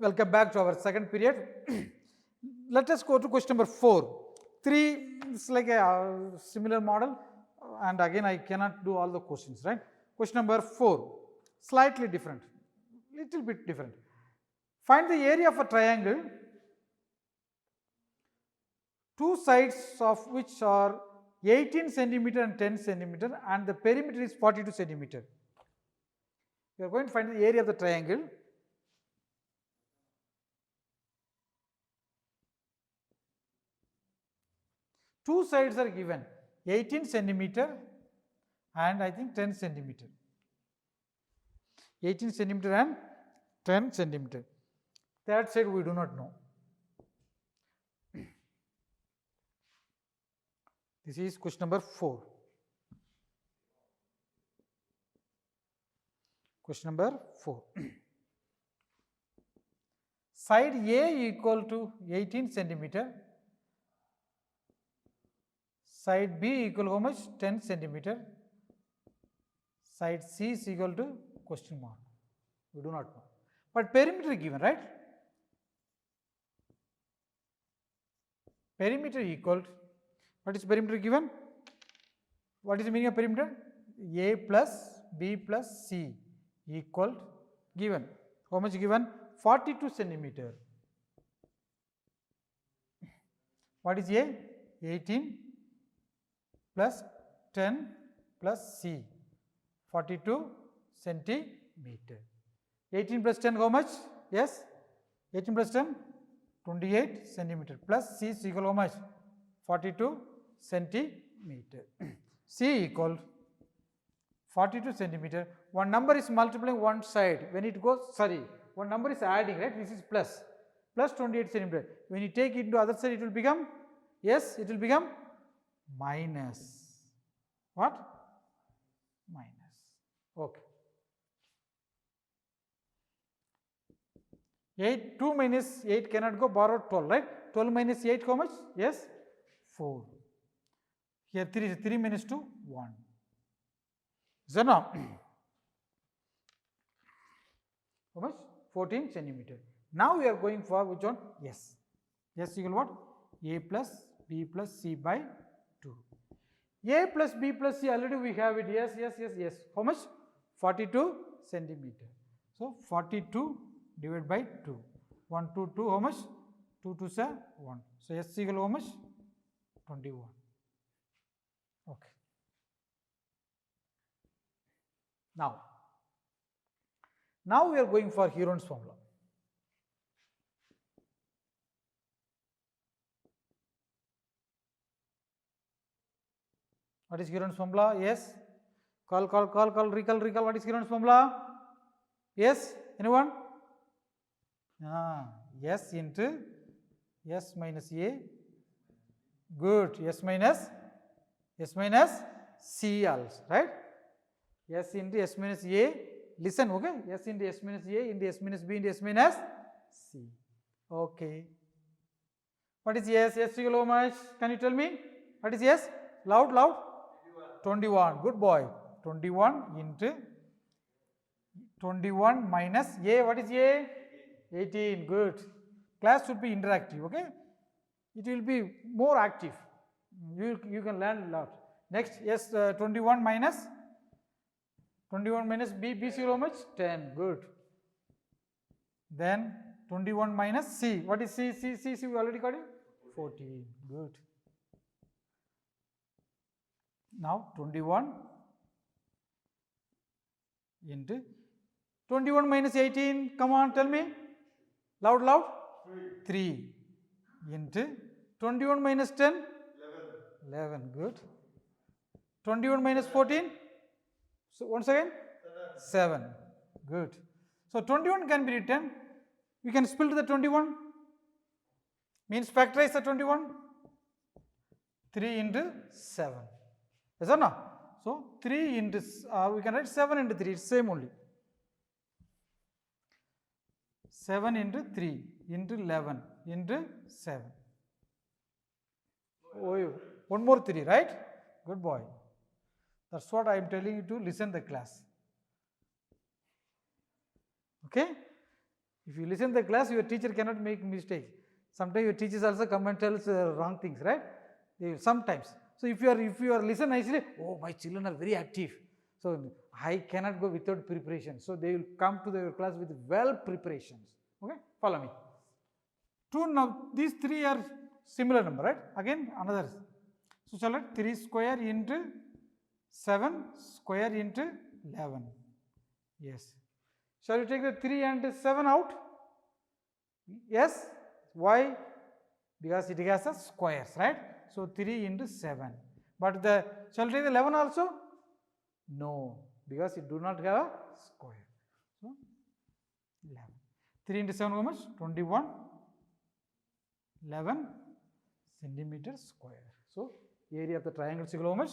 Welcome back to our second period. Let us go to question number 4. 3 is like a similar model, and again I cannot do all the questions, right? Question number 4, slightly different, little bit different. Find the area of a triangle, two sides of which are 18 centimeter and 10 centimeter, and the perimeter is 42 centimeter. We are going to find the area of the triangle. Two sides are given, 18 centimeter and I think 10 centimeter. 18 centimeter and 10 centimeter. That side we do not know. This is question number 4. Question number 4. Side A equal to 18 centimeter. Side B equal to how much? 10 centimeter. Side C is equal to question mark. We do not know. But perimeter given, right? Perimeter equal to, what is perimeter given? What is the meaning of perimeter? A plus B plus C equal to given. How much given? 42 centimeter. What is A? 18 plus 10 plus C, 42 centimeter. 18 plus 10 how much? Yes, 18 plus 10, 28 centimeter, plus C is equal how much? 42 centimeter. C equal 42 centimeter. One number is multiplying one side. When it goes, one number is adding, right? This is plus 28 centimeter. When you take it into other side, it will become, yes, it will become minus. What? Minus. Okay. 2 minus 8 cannot go, borrow 12, right? 12 minus 8 how much? Yes, 4. Here 3 minus 2, 1. So now, how much? 14 centimeter. Now we are going for which one? Yes. Yes equal what? A plus B plus C by 2. A plus B plus C, already we have it. Yes. How much? 42 centimeter. So 42 divided by 2. 1, 2, 2, how much? 2, 2, 1. So S equal how much? 21. Okay. Now we are going for Heron's formula. What is Heron's formula? Yes. Call, recall. What is Heron's formula? Yes. Anyone? S into S minus A. Good. S minus C also, right? S into S minus A. Listen, okay? S into S minus A into S minus B into S minus C. Okay. What is S? S equal how much? Can you tell me? What is S? Loud. 21. Good boy. 21 into 21 minus A. What is A? 18. Good. Class should be interactive. Okay. It will be more active. You can learn a lot. Next, yes, 21 minus B. B is how much? 10. Good. Then 21 minus C. What is C? C we already got it. 14. Good. Now 21 into 21 minus 18. Come on, tell me. Loud. 3 into 21 minus 10. 11. Good. 21 minus 14. So once again 7. Good. So 21 can be written. We can split the 21. Means factorize the 21. 3 into 7. Yes or no? So 3 into we can write 7 into 3. It's same only. 7 into 3 into 11 into 7. Oh, one more 3, right? Good boy. That's what I am telling you to listen the class. Okay. If you listen to the class, your teacher cannot make mistakes. Sometimes your teachers also come and tell wrong things, right? They will sometimes. So if you are listen nicely, oh, my children are very active. So I cannot go without preparation. So they will come to the class with well preparations. Okay, follow me. 2 now, these 3 are similar number, right? Again another. So shall I 3 square into 7 square into 11. Yes. Shall we take the 3 and 7 out? Yes. Why? Because it has a squares, right? So 3 into 7. But the shall we take the 11 also? No, because it do not have a square. So 11. 3 into 7 how much? 21. 11 centimeter square. So area of the triangle is equal to how much?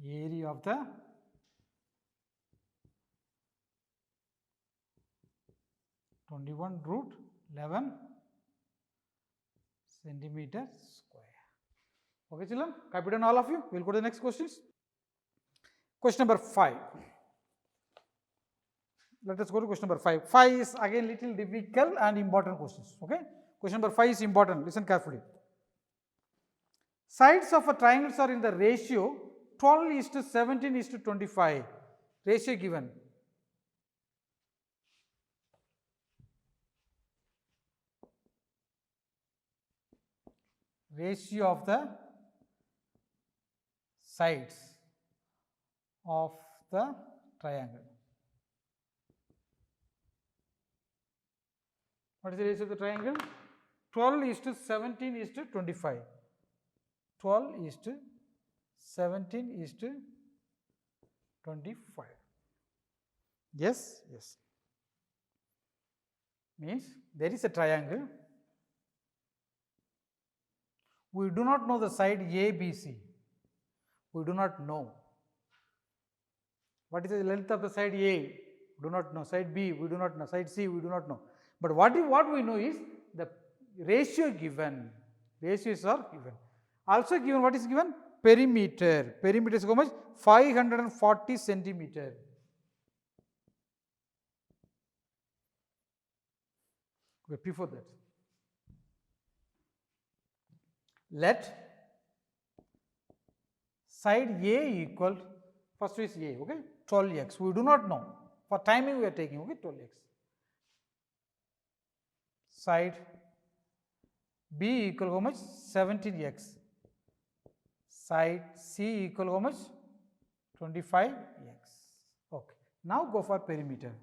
Area of the root 11 centimeter square. Okay, children, copy down all of you. We will go to the next questions. Question number 5. Let us go to question number 5. 5 is again little difficult and important questions. Okay, question number 5 is important. Listen carefully. Sides of a triangle are in the ratio 12:17:25. Ratio given. Ratio of the sides of the triangle. What is the ratio of the triangle? 12:17:25. 12:17:25. Yes, yes. Means there is a triangle. We do not know the side ABC. We do not know. What is the length of the side A? We do not know. Side B, we do not know. Side C, we do not know. But what we know is the ratio given. Ratios are given. Also given, what is given? Perimeter. Perimeter is how much? 540 centimeter. Okay, before that, let side A equal, first is A, okay, 12x. We do not know. For timing we are taking, okay, 12x. Side B equal how much? 17x. Side C equal how much? 25x. Okay. Now go for perimeter.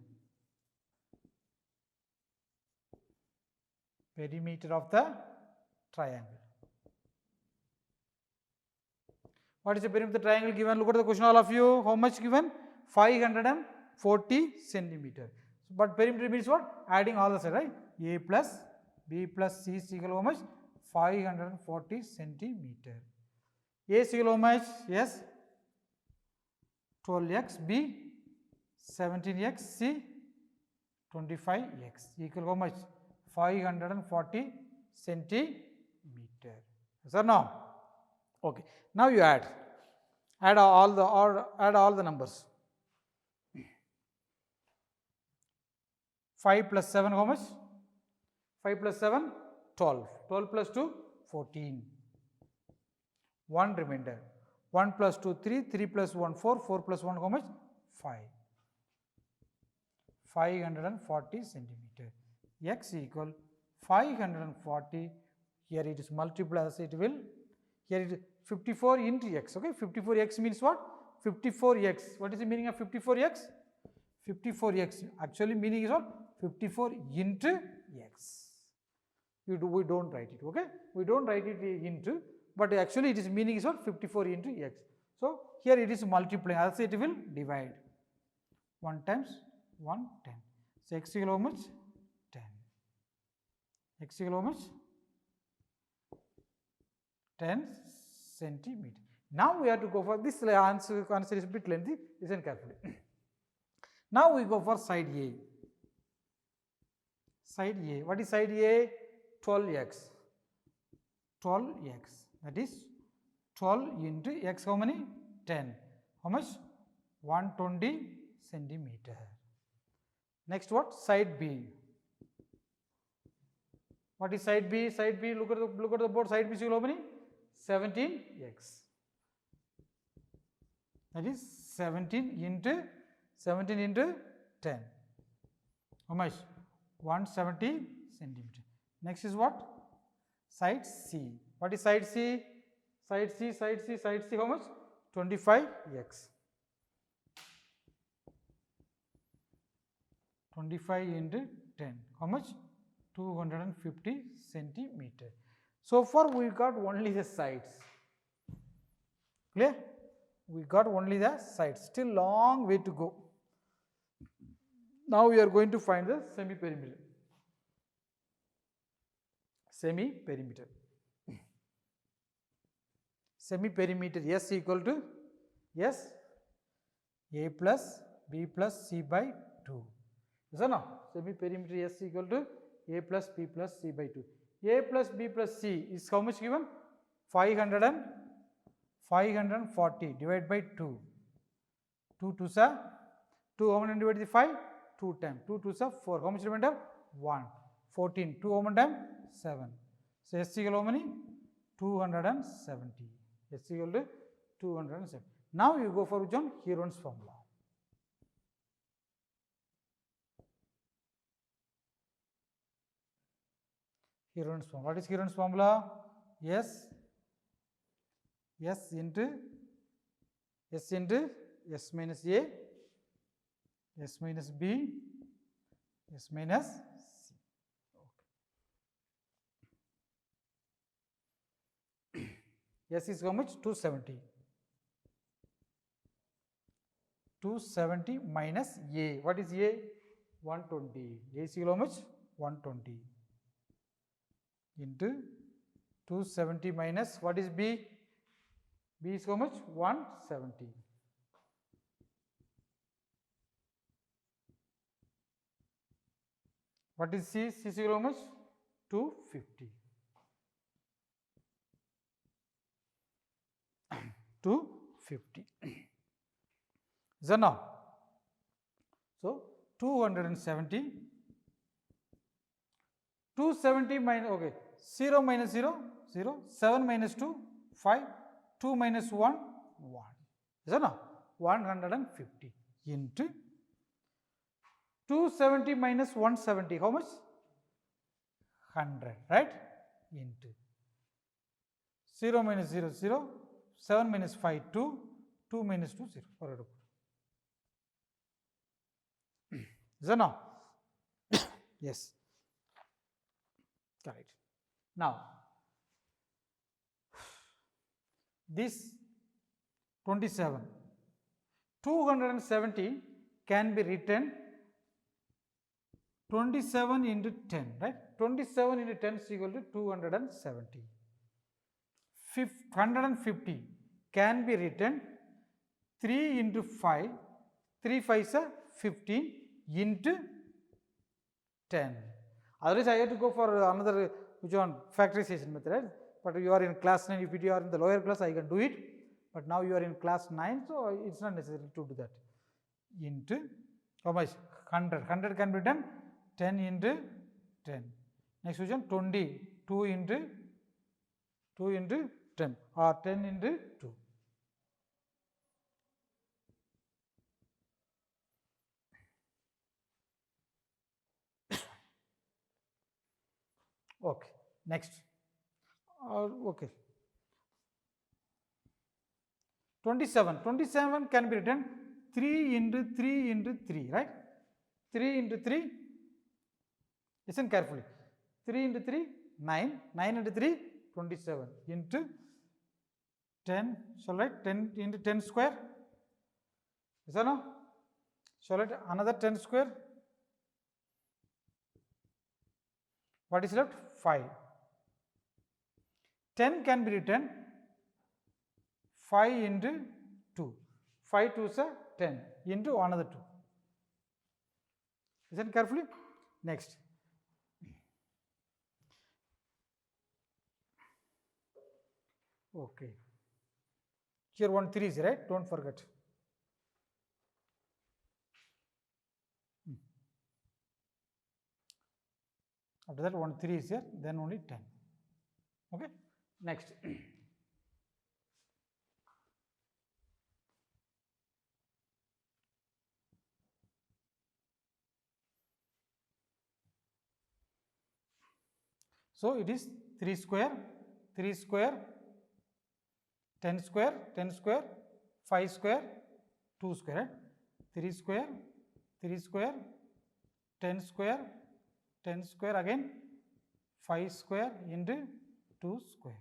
Perimeter of the triangle. What is the perimeter of the triangle given? Look at the question, all of you. How much given? 540 centimeter. But perimeter means what? Adding all the sides, right? A plus B plus C is equal to how much? 540 centimeter. A is equal to how much? Yes, 12x, B 17x, C 25x equal to how much? 540 centimeter. Yes or no? Okay. Now you add all the numbers. 5 plus 7 how much? 5 plus 7 12. 12 plus 2 14. 1 remainder. 1 plus 2 3. 3 plus 1 4. 4 plus 1 how much? 5. 540 centimeter. X equal 540. Here it is multiplied as it will. Here it is 54 into x. Okay, 54x means what? 54x. What is the meaning of 54x? 54x actually meaning is what? 54 into x. We don't write it. Okay, we don't write it into, but actually it is meaning is what? 54 into x. So here it is multiplying, also it will divide. 1 times 1 10. So x equal how much? 10. X equal how much? 10 centimeter. Now we have to go for this answer is a bit lengthy. Listen carefully. Now we go for side A. Side A. What is side A? 12x. 12x. That is 12 into x how many? 10. How much? 120 centimeter. Next what? Side B. What is side B? Side B, look at the board. Side B is how many? 17x. That is 17 into 10. How much? 170 centimeter. Next is what? Side C. What is side C? Side C, how much? 25x. 25 into 10. How much? 250 centimeter. So far we got only the sides. Clear? We got only the sides. Still long way to go. Now we are going to find the semi-perimeter. Semi-perimeter. Semi-perimeter S equal to S A plus B plus C by 2. Yes or no? Semi-perimeter S equal to A plus B plus C by 2. A plus B plus C is how much given? 540 divided by 2. 2 2s are 2 how many divided by 5? 2 times. 2 2s are 4. How much remainder? 1. 14. 2 how many times? 7. So S equal how many? 270. S equal to 270. Now you go for which one? Heron's formula. Heron's formula. What is Heron's formula? S into S minus A, S minus B, S minus C. Okay. S is how much? 270. 270 minus A. What is A? 120. A is equal how much? 120. Into 270 minus what is B? B is how much? 170. What is C? C is equal how much? 250. 250. So now, so 270. 270 minus, okay, 0 minus 0, 0, 7 minus 2, 5, 2 minus 1, 1. Is that now? 150 into 270 minus 170, how much? 100, right? Into 0 minus 0, 0, 7 minus 5, 2, 2 minus 2, 0. Is that now? Yes. Correct. Now, this 27, 270 can be written 27 into 10, right? 27 into 10 is equal to 270. 150 can be written 3 into 5, 3 5s are 15 into 10. Otherwise, I have to go for another which one factorization method, right? But you are in class 9, if you are in the lower class, I can do it. But now you are in class 9, so it's not necessary to do that. Into how much? 100. 100 can be done 10 into 10. Next question 20. 2 into 10 or 10 into 2. Okay, next. Okay. 27. 27 can be written 3 into 3 into 3, right? 3 into 3. Listen carefully. 3 into 3, 9. 9 into 3, 27. Into 10. Shall I write 10 into 10 square? Is that no? Shall I write another 10 square? What is left? 5. 10 can be written 5 into 2. 5 2s are 10 into another 2. Listen carefully. Next. Okay. Here 1 3 is right. Don't forget. After that, 1 3 is here, then only 10. Okay. Next. So it is 3 square, 3 square, 10 square, 10 square, 5 square, 2 square, right? 3 square, 3 square, 10 square, 10 square again, 5 square into 2 square.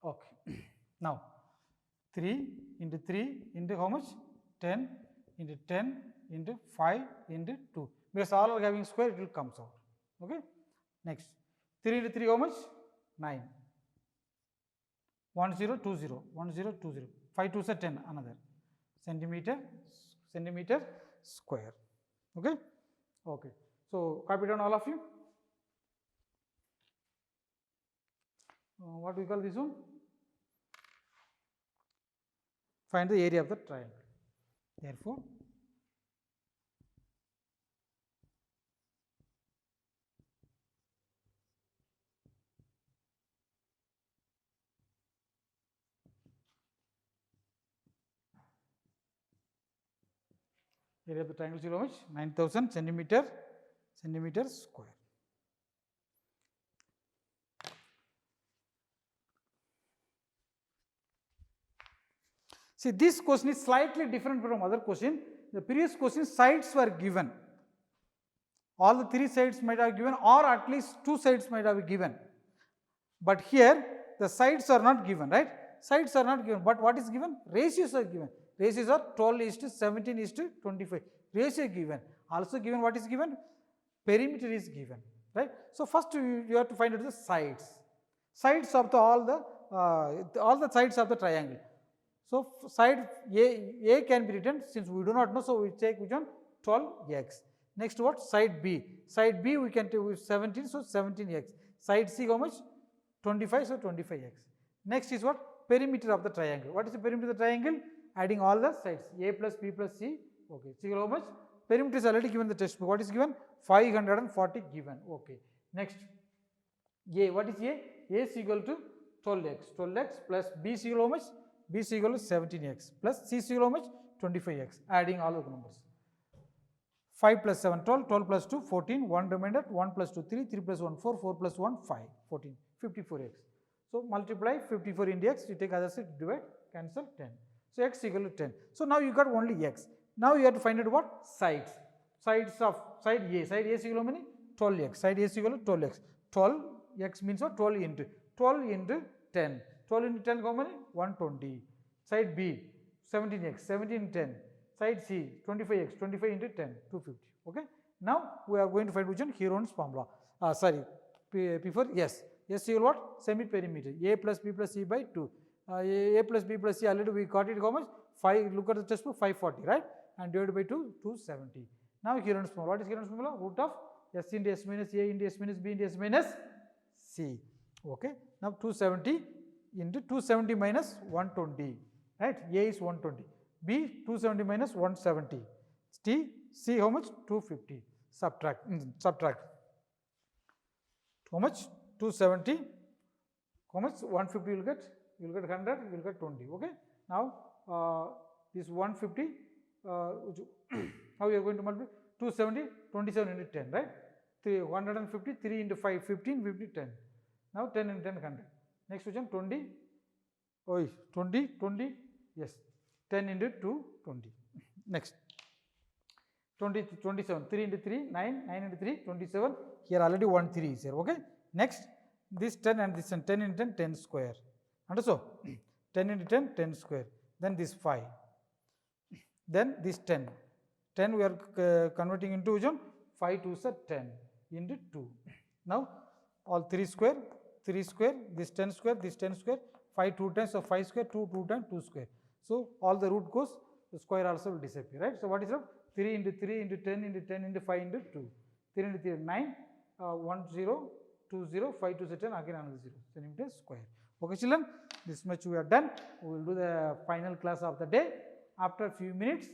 Okay. Now 3 into 3 into how much? 10 into 10 into 5 into 2. Because all are having square, it will comes out. Okay. Next 3 into 3 how much? 9. 1 0 2 0 1 0 2 0 5 2 is 10 another centimeter square. Okay. Okay. So copy down all of you. What we call this one? Find the area of the triangle. Therefore, area of the triangle is how much? 9,000 centimeter square. See, this question is slightly different from other question. The previous question, sides were given. All the 3 sides might have given, or at least 2 sides might have given. But here, the sides are not given, right? Sides are not given. But what is given? Ratios are given. Ratios are 12:17:25. Ratio given. Also given, what is given? Perimeter is given, right? So first you have to find out the sides. Sides of all the sides of the triangle. So side A can be written, since we do not know, so we take which one? 12x. Next what? Side B. Side B we can take 17, so 17x. Side C how much? 25, so 25x. Next is what? Perimeter of the triangle. What is the perimeter of the triangle? Adding all the sides, A plus B plus C. Okay. See how much? Perimeter is already given in the textbook. What is given? 540 given. Okay. Next, A. What is A? A is equal to 12x. 12x plus B is equal to how much? B is equal to 17x plus C is equal to how much? 25x. Adding all the numbers. 5 plus 7, 12, 12 plus 2, 14, 1 remainder, 1 plus 2, 3, 3 plus 1, 4, 4 plus 1, 5, 14, 54x. So multiply 54 into x, you take other side, divide, cancel 10. So x equal to 10. So now you got only x. Now you have to find out what? Sides. Sides of side A. Side A is equal to how many? 12x. Side A is equal to 12x. 12x means what? 12 into 10. 12 into 10 how many? 120. Side B, 17x. 17 into 10. Side C, 25x. 25 into 10, 250. Okay. Now we are going to find which one? Heron's formula. Before yes. Yes equal what? Semi-perimeter. A plus B plus C by 2. A plus B plus C already we got it how much? 5. Look at the textbook, 540, right? And divided by 2, 270. Now Heron's formula. What is Heron's formula? Root of S into S minus A into S minus B into S minus C. Okay. Now 270 into 270 minus 120. Right? A is 120. B 270 minus 170. C how much? 250. Subtract. How much? 270. How much? 150 you will get. You will get 100. You will get 20. Okay. Now this 150. How you are going to multiply? 270, 27 into 10, right? 150, 3 into 5, 15, 50, 10. Now 10 into 10, 100. Next question, 20. Oh, 20, 20, yes. 10 into 2, 20. Next. 20, 27. 3 into 3, 9. 9 into 3, 27. Here already 1, 3 is here, okay? Next, this 10 and this 10. 10 into 10, 10 square. Understood? 10 into 10, 10 square. Then this 5. Then this 10. 10 we are converting into which one? 5 2s are 10 into 2. Now all 3 square, this 10 square, this 10 square, 5 2 times, so 5 square, 2 2 times, 2 square. So all the root goes, the square also will disappear, right? So what is up? 3 into 3 into 10 into 10 into 5 into 2. 3 into 3 9, 1 0, 2 0, 5 2 is 10, again another 0, centimeter square. Okay children, this much we are done. We will do the final class of the day. After a few minutes,